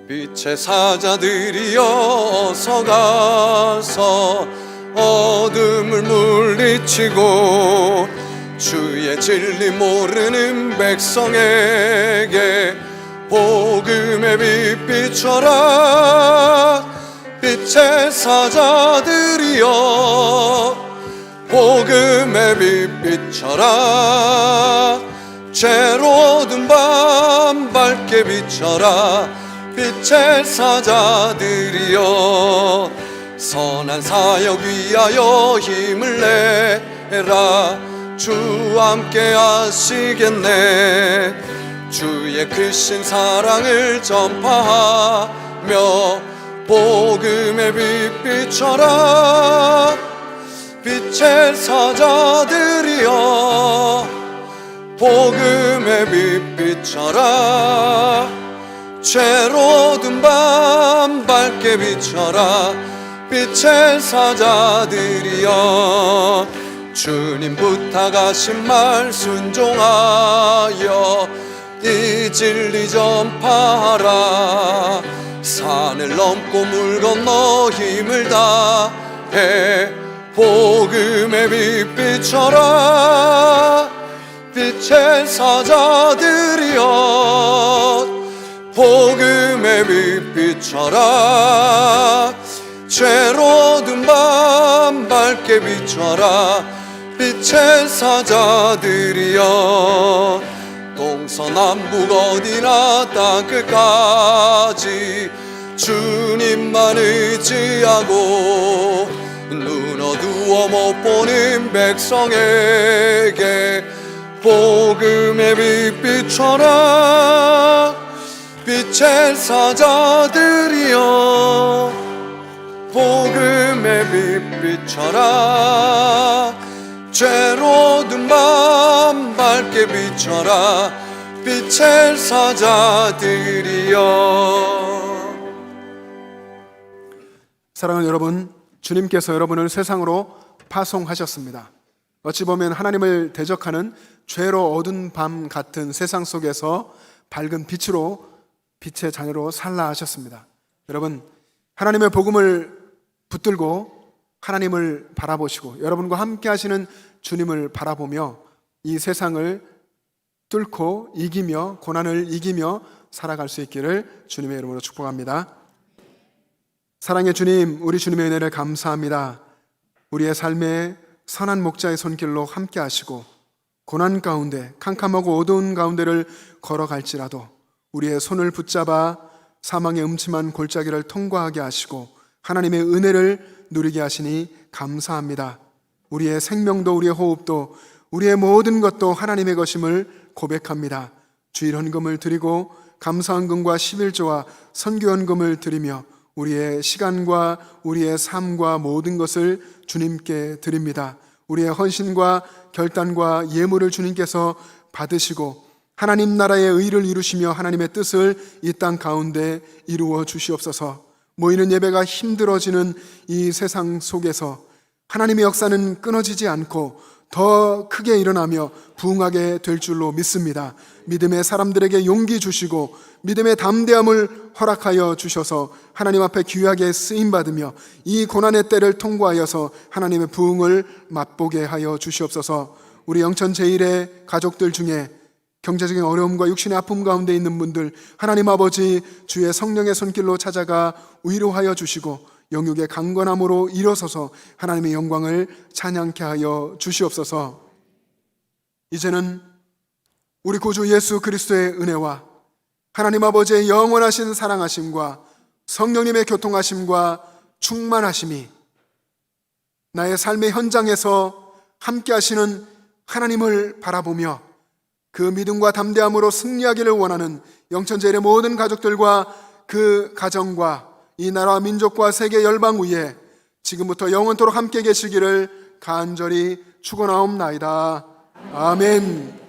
빛의 사자들이여 서가서 어둠을 물리치고 주의 진리 모르는 백성에게 복음의 빛 비춰라. 빛의 사자들이여 복음의 빛 비춰라. 죄로든 밤 밝게 비춰라. 빛의 사자들이여 선한 사역 위하여 힘을 내라. 주 함께 하시겠네. 주의 크신 사랑을 전파하며 복음의 빛 비춰라. 빛의 사자들이여 복음의 빛 비춰라. 죄로든 밤 밝게 비춰라. 빛의 사자들이여 주님 부탁하신 말 순종하여 이 진리 전파하라. 산을 넘고 물 건너 힘을 다해 복음의 빛 비춰라. 빛의 사자들이여 복음의 빛 비춰라. 죄로든 밤 밝게 비춰라. 빛의 사자들이여 동서남북 어디나 땅끝까지 주님만 의지하고 눈 어두워 못 보는 백성에게 복음의 빛 비춰라. 빛의 사자들이여 복음의 빛 비춰라 죄로 든 밤 밝게 비춰라 빛의 사자들이여. 사랑하는 여러분, 주님께서 여러분을 세상으로 파송하셨습니다. 어찌 보면 하나님을 대적하는 죄로 어두운 밤 같은 세상 속에서 밝은 빛으로 빛의 자녀로 살라 하셨습니다. 여러분, 하나님의 복음을 붙들고 하나님을 바라보시고 여러분과 함께 하시는 주님을 바라보며 이 세상을 뚫고 이기며 고난을 이기며 살아갈 수 있기를 주님의 이름으로 축복합니다. 사랑의 주님, 우리 주님의 은혜를 감사합니다. 우리의 삶에 선한 목자의 손길로 함께 하시고 고난 가운데 캄캄하고 어두운 가운데를 걸어갈지라도 우리의 손을 붙잡아 사망의 음침한 골짜기를 통과하게 하시고 하나님의 은혜를 누리게 하시니 감사합니다. 우리의 생명도 우리의 호흡도 우리의 모든 것도 하나님의 것임을 고백합니다. 주일 헌금을 드리고 감사 헌금과 11조와 선교 헌금을 드리며 우리의 시간과 우리의 삶과 모든 것을 주님께 드립니다. 우리의 헌신과 결단과 예물을 주님께서 받으시고 하나님 나라의 의를 이루시며 하나님의 뜻을 이 땅 가운데 이루어 주시옵소서. 모이는 예배가 힘들어지는 이 세상 속에서 하나님의 역사는 끊어지지 않고 더 크게 일어나며 부흥하게 될 줄로 믿습니다. 믿음의 사람들에게 용기 주시고 믿음의 담대함을 허락하여 주셔서 하나님 앞에 귀하게 쓰임받으며 이 고난의 때를 통과하여서 하나님의 부흥을 맛보게 하여 주시옵소서. 우리 영천 제1의 가족들 중에 경제적인 어려움과 육신의 아픔 가운데 있는 분들 하나님 아버지 주의 성령의 손길로 찾아가 위로하여 주시고 영육의 강건함으로 일어서서 하나님의 영광을 찬양케 하여 주시옵소서. 이제는 우리 구주 예수 그리스도의 은혜와 하나님 아버지의 영원하신 사랑하심과 성령님의 교통하심과 충만하심이 나의 삶의 현장에서 함께 하시는 하나님을 바라보며 그 믿음과 담대함으로 승리하기를 원하는 영천제일의 모든 가족들과 그 가정과 이 나라와 민족과 세계 열방 위에 지금부터 영원토록 함께 계시기를 간절히 축원하옵나이다. 아멘.